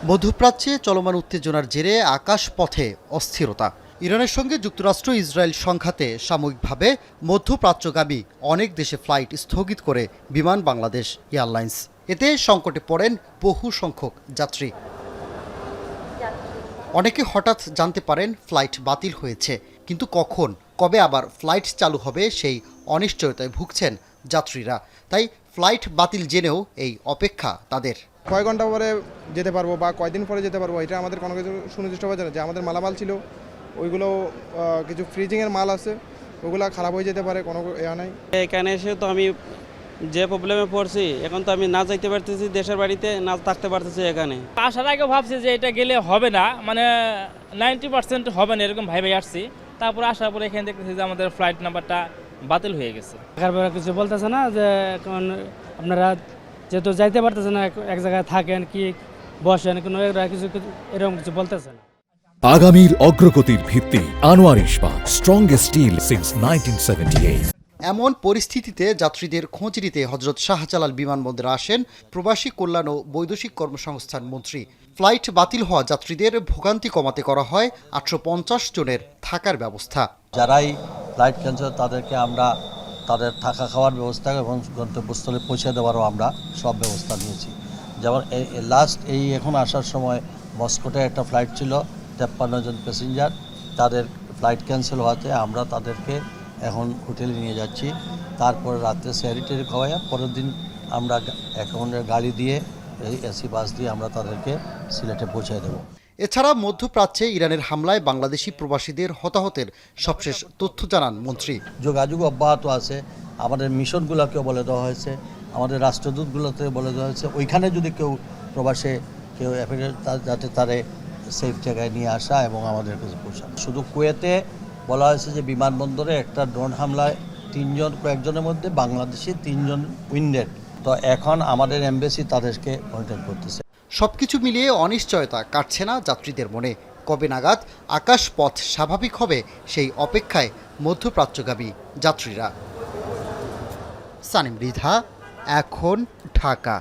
মধ্যপ্রাচ্যে চলমান উত্তেজনার জেরে আকাশপথে অস্থিরতা। ইরানের সঙ্গে যুক্তরাষ্ট্র ইসরায়েল সংঘাতে সাময়িকভাবে মধ্যপ্রাচ্যগামী অনেক দেশে ফ্লাইট স্থগিত করে বিমান বাংলাদেশ এয়ারলাইন্স। এতে সংকটে পড়েন বহু সংখ্যক যাত্রী। অনেকে হঠাৎ জানতে পারেন ফ্লাইট বাতিল হয়েছে, কিন্তু কখন কবে আবার ফ্লাইট চালু হবে সেই অনিশ্চয়তায় ভুগছেন যাত্রীরা। তাই ফ্লাইট বাতিল জেনেও এই অপেক্ষা তাদের। কয় ঘন্টা পরে যেতে পারবো বা কয়দিন পরে যেতে পারবো এটা আমাদের কোনো কিছু সুনির্দিষ্ট হয়ে যায় না। যে আমাদের মালামাল ছিল ওইগুলো কিছু ফ্রিজিংয়ের মাল আছে, ওগুলো খারাপ হয়ে যেতে পারে, কোনো নেই। এখানে এসে তো আমি যে প্রবলেমে পড়ছি, এখন তো আমি না যাইতে পারতেছি দেশের বাড়িতে, না থাকতে পারতেছি এখানে। আসার আগে ভাবছি যে এটা গেলে হবে না, মানে 90% হবে না এরকম ভাই আসছি। তারপর আসার পরে এখানে দেখতেছি যে আমাদের ফ্লাইট নাম্বারটা বাতিল হয়ে গেছে। কিছু বলতেছে না যে এখন আপনারা যেহেতু যাইতে পারতেছে না, এক জায়গায় থাকেন কি বসেন, কোনো কিছু এরকম কিছু বলতেছে না। আগামীর অগ্রগতির ভিত্তি আনোয়ার ইস্পাত, স্ট্রংগেস্ট স্টিল সিন্স 1978। এমন পরিস্থিতিতে যাত্রীদের খোঁজ নিতে হযরত শাহজালাল বিমানবন্দরে আসেন প্রবাসী কল্যাণ ও বৈদেশিক কর্মসংস্থান মন্ত্রী। ফ্লাইট বাতিল হওয়া যাত্রীদের ভোগান্তি কমাতে করা হয় 850 জনের থাকার ব্যবস্থা। যারাই ফ্লাইট ক্যান্সেল তাদেরকে আমরা তাদের থাকা খাওয়ার ব্যবস্থা এবং গন্তব্যস্থলে পৌঁছে দেওয়ারও আমরা সব ব্যবস্থা নিয়েছি। যেমন এই এখন আসার সময় মস্কোতে একটা ফ্লাইট ছিল 53 জন প্যাসেঞ্জার, তাদের ফ্লাইট ক্যান্সেল হওয়াতে আমরা তাদেরকে এখন হোটেলে নিয়ে যাচ্ছি। তারপরে রাত্রে স্যারিটারি খাওয়াই, পরের দিন আমরা এখন গাড়ি দিয়ে এসি বাস দিয়ে আমরা তাদেরকে সিলেটে পৌঁছে দেবো। এছাড়া মধ্যপ্রাচ্যে ইরানের হামলায় বাংলাদেশি প্রবাসীদের হতাহতের সবশেষ তথ্য জানান মন্ত্রী। যোগাযোগ অব্যাহত আছে, আমাদের মিশনগুলোকেও বলে দেওয়া হয়েছে, আমাদের রাষ্ট্রদূতগুলোতে বলে দেওয়া হয়েছে, ওইখানে যদি কেউ প্রবাসে কেউ যাতে তারে সেফ জায়গায় নিয়ে আসা এবং আমাদের কাছে পৌঁছানো। শুধু কুয়েতে বলা হয়েছে যে বিমানবন্দরে একটা ড্রোন হামলায় কয়েকজনের মধ্যে বাংলাদেশি 3 জন উইন্ডেড। তো এখন আমাদের এমবেসি তাদেরকে কন্ট্যাক্ট করতেছে। সবকিছু মিলিয়ে অনিশ্চয়তা কাটছে না যাত্রীদের মনে। কবে নাগাদ আকাশপথ স্বাভাবিক হবে সেই অপেক্ষায় মধ্যপ্রাচ্যগামী যাত্রীরা। সানিম রিধা, এখন ঢাকা।